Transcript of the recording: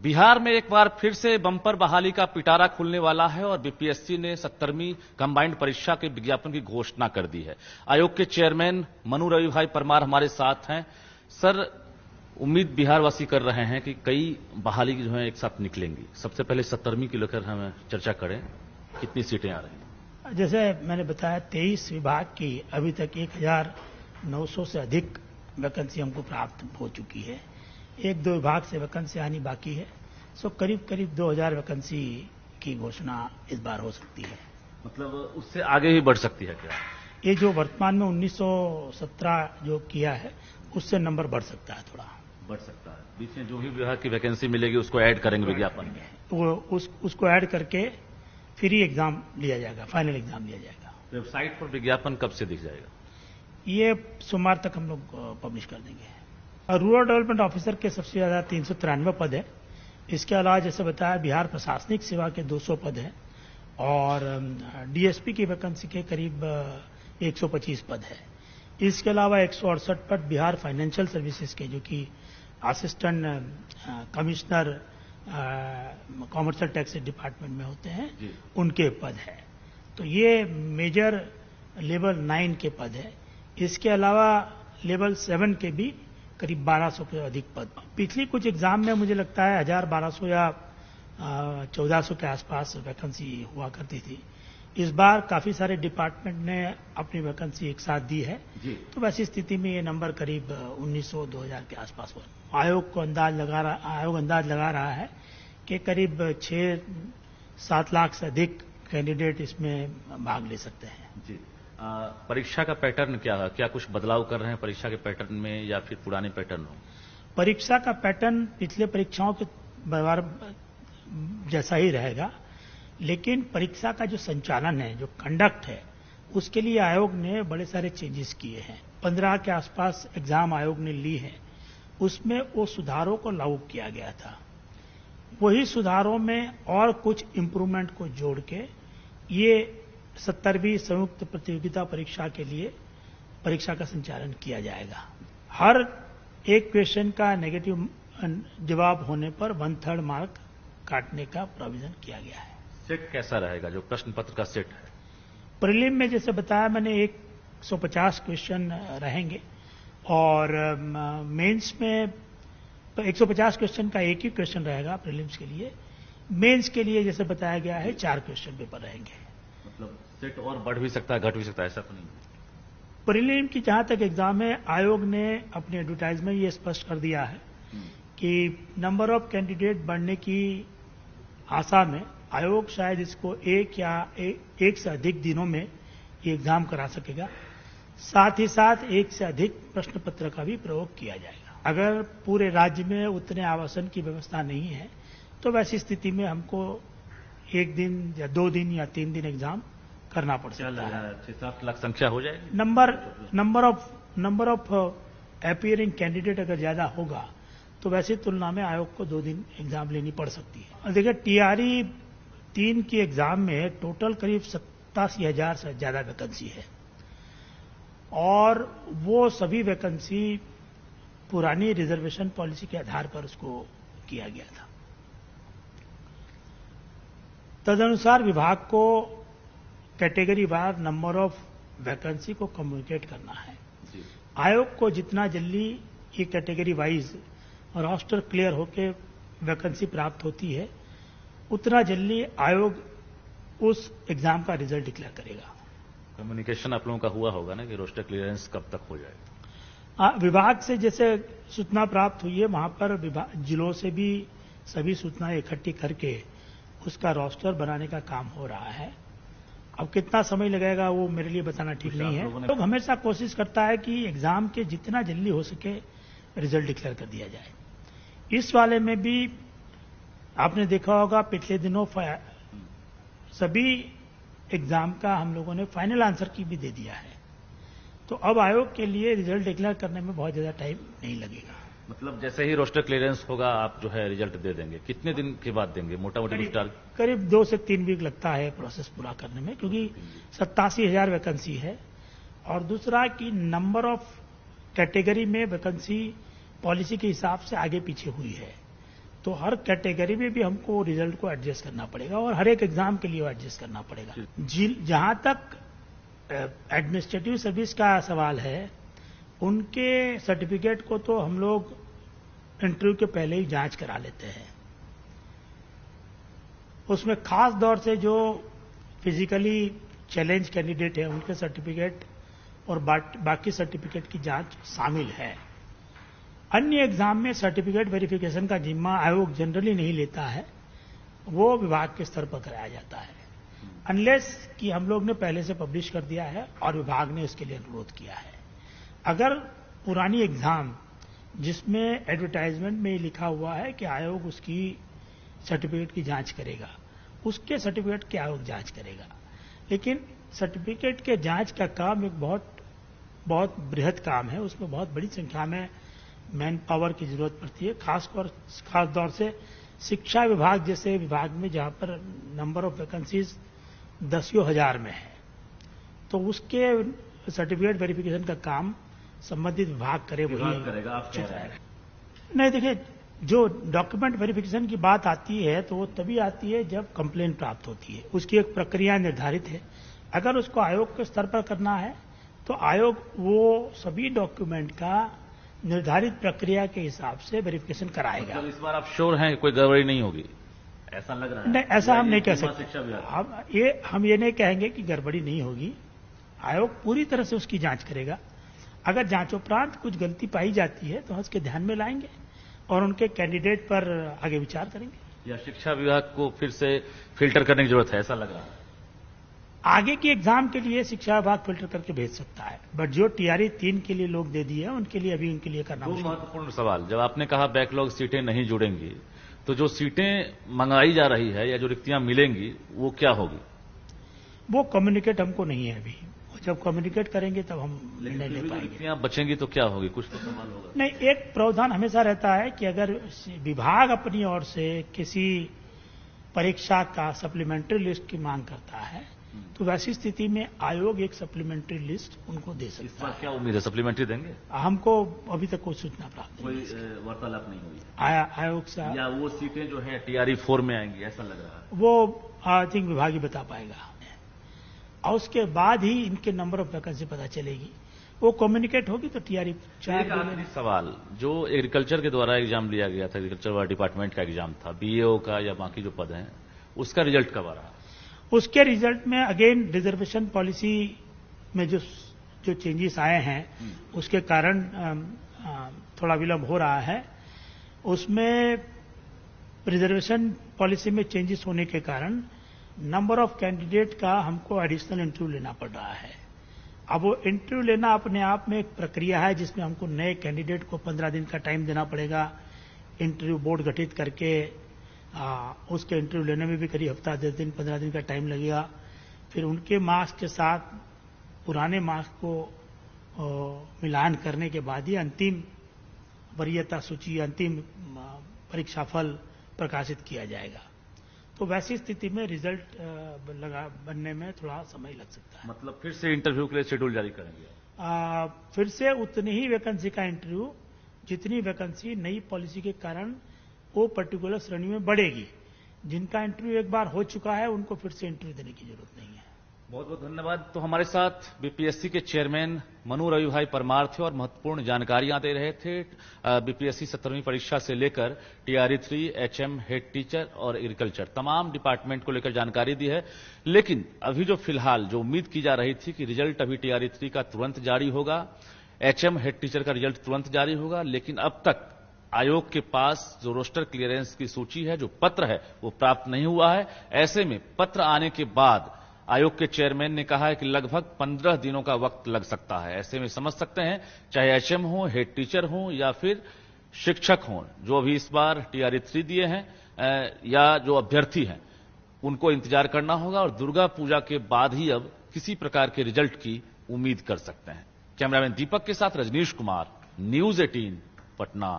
बिहार में एक बार फिर से बम्पर बहाली का पिटारा खुलने वाला है और बीपीएससी ने 70वीं कंबाइंड परीक्षा के विज्ञापन की घोषणा कर दी है। आयोग के चेयरमैन मनु रवि भाई परमार हमारे साथ हैं। सर, उम्मीद बिहारवासी कर रहे हैं कि कई बहाली जो है एक साथ निकलेंगी। सबसे पहले 70वीं की लेकर हम चर्चा करें, कितनी सीटें आ रही हैं? जैसे मैंने बताया 23 विभाग की अभी तक 1900 से अधिक वैकेंसी हमको प्राप्त हो चुकी है। एक दो विभाग से वैकेंसी आनी बाकी है। सो करीब 2000 वैकेंसी की घोषणा इस बार हो सकती है। मतलब उससे आगे भी बढ़ सकती है क्या? ये जो वर्तमान में 1917 जो किया है उससे नंबर बढ़ सकता है, थोड़ा बढ़ सकता है। बीच में जो भी विभाग की वैकेंसी मिलेगी उसको ऐड करेंगे विज्ञापन में, वो उसको ऐड करके फिर ही एग्जाम लिया जाएगा, फाइनल एग्जाम लिया जाएगा। वेबसाइट पर विज्ञापन कब से दिख जाएगा? ये सोमवार तक हम लोग पब्लिश कर देंगे। रूरल डेवलपमेंट ऑफिसर के सबसे ज्यादा 393 पद है। इसके अलावा जैसे बताया बिहार प्रशासनिक सेवा के 200 पद हैं और डीएसपी की वैकेंसी के करीब 125 पद है। इसके अलावा 168 पद बिहार फाइनेंशियल सर्विसेज के, जो कि assistant commissioner commercial tax department में होते हैं, उनके पद है। तो ये मेजर लेवल 9 के पद है। इसके अलावा लेवल 7 के भी करीब 1200 के अधिक पद। पिछली कुछ एग्जाम में मुझे लगता है 1200 या 1400 के आसपास वैकेंसी हुआ करती थी। इस बार काफी सारे डिपार्टमेंट ने अपनी वैकेंसी एक साथ दी है, तो वैसी स्थिति में ये नंबर करीब 1900-2000 के आसपास हुआ। आयोग अंदाज लगा रहा है कि करीब 6-7 लाख से अधिक कैंडिडेट इसमें भाग ले सकते हैं। जी। परीक्षा का पैटर्न क्या कुछ बदलाव कर रहे हैं परीक्षा के पैटर्न में, या फिर पुराने पैटर्न हो? परीक्षा का पैटर्न पिछले परीक्षाओं के जैसा ही रहेगा, लेकिन परीक्षा का जो संचालन है, जो कंडक्ट है, उसके लिए आयोग ने बड़े सारे चेंजेस किए हैं। 15 के आसपास एग्जाम आयोग ने ली है, उसमें वो सुधारों को लागू किया गया था। वही सुधारों में और कुछ इंप्रूवमेंट को जोड़ के ये 70वीं संयुक्त प्रतियोगिता परीक्षा के लिए परीक्षा का संचालन किया जाएगा। हर एक क्वेश्चन का नेगेटिव जवाब होने पर 1/3 मार्क काटने का प्रोविजन किया गया है। सेट कैसा रहेगा, जो प्रश्न पत्र का सेट है? प्रीलिम में जैसे बताया मैंने 150 क्वेश्चन रहेंगे और मेंस में 150 क्वेश्चन का एक ही क्वेश्चन रहेगा प्रीलिम्स के लिए। मेंस के लिए जैसे बताया गया है 4 क्वेश्चन पेपर रहेंगे। मतलब सेट और बढ़ भी सकता है, घट भी सकता है, ऐसा तो नहीं? प्रीलिम की जहां तक एग्जाम है, आयोग ने अपने एडवर्टाइजमेंट ये स्पष्ट कर दिया है कि नंबर ऑफ कैंडिडेट बढ़ने की आशा में आयोग शायद इसको एक से अधिक दिनों में ये एग्जाम करा सकेगा। साथ ही साथ एक से अधिक प्रश्न पत्र का भी प्रयोग किया जाएगा। अगर पूरे राज्य में उतने आवासन की व्यवस्था नहीं है तो वैसी स्थिति में हमको 1 दिन या 2 दिन या 3 दिन एग्जाम करना पड़ सकता है। 6-7 लाख संख्या हो जाएगी। नंबर ऑफ अपीयरिंग कैंडिडेट अगर ज्यादा होगा तो वैसी तुलना में आयोग को 2 दिन एग्जाम लेनी पड़ सकती है। देखिए, टीआरई 3 की एग्जाम में टोटल करीब 87,000 से ज्यादा वैकेंसी है और वो सभी वैकेंसी पुरानी रिजर्वेशन पॉलिसी के आधार पर उसको किया गया था। तदनुसार विभाग को category war number of vacancy को कम्युनिकेट करना है। आयोग को जितना जल्दी ये कैटेगरी वाइज रोस्टर क्लियर होकर वैकेंसी प्राप्त होती है, उतना जल्दी आयोग उस एग्जाम का रिजल्ट डिक्लेयर करेगा। कम्युनिकेशन आप लोगों का हुआ होगा ना कि रोस्टर क्लियरेंस कब तक हो जाएगा? विभाग से जैसे सूचना प्राप्त हुई है, वहां पर जिलों से भी सभी सूचनाएं इकट्ठी करके उसका रोस्टर बनाने का काम हो रहा है। अब कितना समय लगेगा वो मेरे लिए बताना ठीक नहीं है। लोग हमेशा कोशिश करता है कि एग्जाम के जितना जल्दी हो सके रिजल्ट डिक्लेयर कर दिया जाए। इस वाले में भी आपने देखा होगा पिछले दिनों सभी एग्जाम का हम लोगों ने फाइनल आंसर की भी दे दिया है। तो अब आयोग के लिए रिजल्ट डिक्लेयर करने में बहुत ज्यादा टाइम नहीं लगेगा। मतलब जैसे ही रोस्टर क्लियरेंस होगा आप जो है रिजल्ट दे देंगे? कितने दिन के बाद देंगे मोटा मोटा? करीब 2 से 3 वीक लगता है प्रोसेस पूरा करने में, क्योंकि 87,000 वैकेंसी है। और दूसरा कि नंबर ऑफ कैटेगरी में वैकेंसी पॉलिसी के हिसाब से आगे पीछे हुई है। तो हर कैटेगरी में भी हमको रिजल्ट को एडजस्ट करना पड़ेगा और हर एक एग्जाम के लिए एडजस्ट करना पड़ेगा। जहां तक एडमिनिस्ट्रेटिव सर्विस का सवाल है, उनके सर्टिफिकेट को तो हम लोग इंटरव्यू के पहले ही जांच करा लेते हैं। उसमें खास तौर से जो फिजिकली चैलेंज कैंडिडेट है उनके सर्टिफिकेट और बाकी सर्टिफिकेट की जांच शामिल है। अन्य एग्जाम में सर्टिफिकेट वेरिफिकेशन का जिम्मा आयोग जनरली नहीं लेता है, वो विभाग के स्तर पर कराया जाता है, अनलेस कि हम लोग ने पहले से पब्लिश कर दिया है और विभाग ने उसके लिए अनुरोध किया है। अगर पुरानी एग्जाम जिसमें एडवर्टाइजमेंट में लिखा हुआ है कि आयोग उसकी सर्टिफिकेट की जांच करेगा, उसके सर्टिफिकेट की आयोग जांच करेगा, लेकिन सर्टिफिकेट के जांच का काम एक बहुत बृहद काम है। उसमें बहुत बड़ी संख्या में मैन पावर की जरूरत पड़ती है, खास तौर से शिक्षा विभाग जैसे विभाग में जहां पर नंबर ऑफ वैकेंसीज दसियों हजार में है, तो उसके सर्टिफिकेट वेरिफिकेशन का काम संबंधित विभाग करे, वही करेगा। आप कह रहे हैं नहीं, देखिए, जो डॉक्यूमेंट वेरिफिकेशन की बात आती है तो वो तभी आती है जब कंप्लेंट प्राप्त होती है। उसकी एक प्रक्रिया निर्धारित है। अगर उसको आयोग के स्तर पर करना है तो आयोग वो सभी डॉक्यूमेंट का निर्धारित प्रक्रिया के हिसाब से वेरिफिकेशन कराएगा। इस बार आप श्योर हैं कोई गड़बड़ी नहीं होगी, ऐसा लग रहा है? नहीं, ऐसा हम नहीं कह सकते। हम ये नहीं कहेंगे कि गड़बड़ी नहीं होगी। आयोग पूरी तरह से उसकी जांच करेगा। अगर जांचोपरांत कुछ गलती पाई जाती है तो हम उसके ध्यान में लाएंगे और उनके कैंडिडेट पर आगे विचार करेंगे। या शिक्षा विभाग को फिर से फिल्टर करने की जरूरत है, ऐसा लग रहा है? आगे की एग्जाम के लिए शिक्षा विभाग फिल्टर करके भेज सकता है, बट जो टीआरई 3 के लिए लोग दे दिए हैं उनके लिए अभी उनके लिए करना मुश्किल है। महत्वपूर्ण सवाल, जब आपने कहा बैकलॉग सीटें नहीं जुड़ेंगी, तो जो सीटें मंगाई जा रही है या जो रिक्तियां मिलेंगी वो क्या होगी? वो कम्युनिकेट हमको नहीं है अभी। जब कम्युनिकेट करेंगे तब हम निर्णय ले पाएंगे। रिक्तियां बचेंगी तो क्या होगी, कुछ तो सवाल होगा? नहीं, एक प्रावधान हमेशा रहता है कि अगर विभाग अपनी ओर से किसी परीक्षा का सप्लीमेंट्री लिस्ट की मांग करता है तो वैसी स्थिति में आयोग एक सप्लीमेंट्री लिस्ट उनको दे सकता है। इस बार क्या उम्मीद है, सप्लीमेंट्री देंगे? हमको अभी तक कोई सूचना प्राप्त नहीं, कोई वार्तालाप नहीं हुई आयोग से। या वो सीटें जो है टीआरई 4 में आएंगी, ऐसा लग रहा है? वो आई थिंक विभाग ही बता पाएगा और उसके बाद ही इनके नंबर ऑफ वैकेंसी पता चलेगी। वो कम्युनिकेट होगी तो टीआरई 4। आखिरी सवाल, जो एग्रीकल्चर के द्वारा एग्जाम लिया गया था, एग्रीकल्चर डिपार्टमेंट का एग्जाम था, बीएओ का या बाकी जो पद हैं, उसका रिजल्ट कब आ रहा? उसके रिजल्ट में अगेन रिजर्वेशन पॉलिसी में जो चेंजेस आए हैं उसके कारण थोड़ा विलंब हो रहा है। उसमें रिजर्वेशन पॉलिसी में चेंजेस होने के कारण नंबर ऑफ कैंडिडेट का हमको एडिशनल इंटरव्यू लेना पड़ रहा है। अब वो इंटरव्यू लेना अपने आप में एक प्रक्रिया है जिसमें हमको नए कैंडिडेट को 15 दिन का टाइम देना पड़ेगा। इंटरव्यू बोर्ड गठित करके उसके इंटरव्यू लेने में भी करीब हफ्ता 10 दिन 15 दिन का टाइम लगेगा। फिर उनके मार्क्स के साथ पुराने मार्क्स को मिलान करने के बाद ही अंतिम वरीयता सूची, अंतिम परीक्षा फल प्रकाशित किया जाएगा। तो वैसी स्थिति में रिजल्ट बनने में थोड़ा समय लग सकता है। मतलब फिर से इंटरव्यू के लिए शेड्यूल जारी करेंगे? फिर से उतनी ही वैकेंसी का इंटरव्यू, जितनी वैकेंसी नई पॉलिसी के कारण वो पर्टिकुलर श्रेणी में बढ़ेगी। जिनका इंटरव्यू एक बार हो चुका है उनको फिर से इंटरव्यू देने की जरूरत नहीं है। बहुत बहुत धन्यवाद। तो हमारे साथ बीपीएससी के चेयरमैन मनु रवि भाई परमार थे और महत्वपूर्ण जानकारियां दे रहे थे। बीपीएससी 17वीं परीक्षा से लेकर टीआरई 3, एचएम, हेड टीचर और एग्रीकल्चर तमाम डिपार्टमेंट को लेकर जानकारी दी है। लेकिन अभी जो फिलहाल जो उम्मीद की जा रही थी कि रिजल्ट अभी टीआरई 3 का तुरंत जारी होगा, एचएम, हेड टीचर का रिजल्ट तुरंत जारी होगा, लेकिन अब तक आयोग के पास जो रोस्टर क्लियरेंस की सूची है, जो पत्र है, वो प्राप्त नहीं हुआ है। ऐसे में पत्र आने के बाद आयोग के चेयरमैन ने कहा है कि लगभग 15 दिनों का वक्त लग सकता है। ऐसे में समझ सकते हैं, चाहे एचएम हो, हेड टीचर हो या फिर शिक्षक हो, जो अभी इस बार टीआरई 3 दिए हैं या जो अभ्यर्थी हैं, उनको इंतजार करना होगा और दुर्गा पूजा के बाद ही अब किसी प्रकार के रिजल्ट की उम्मीद कर सकते हैं। कैमरामैन दीपक के साथ रजनीश कुमार, न्यूज 18 पटना।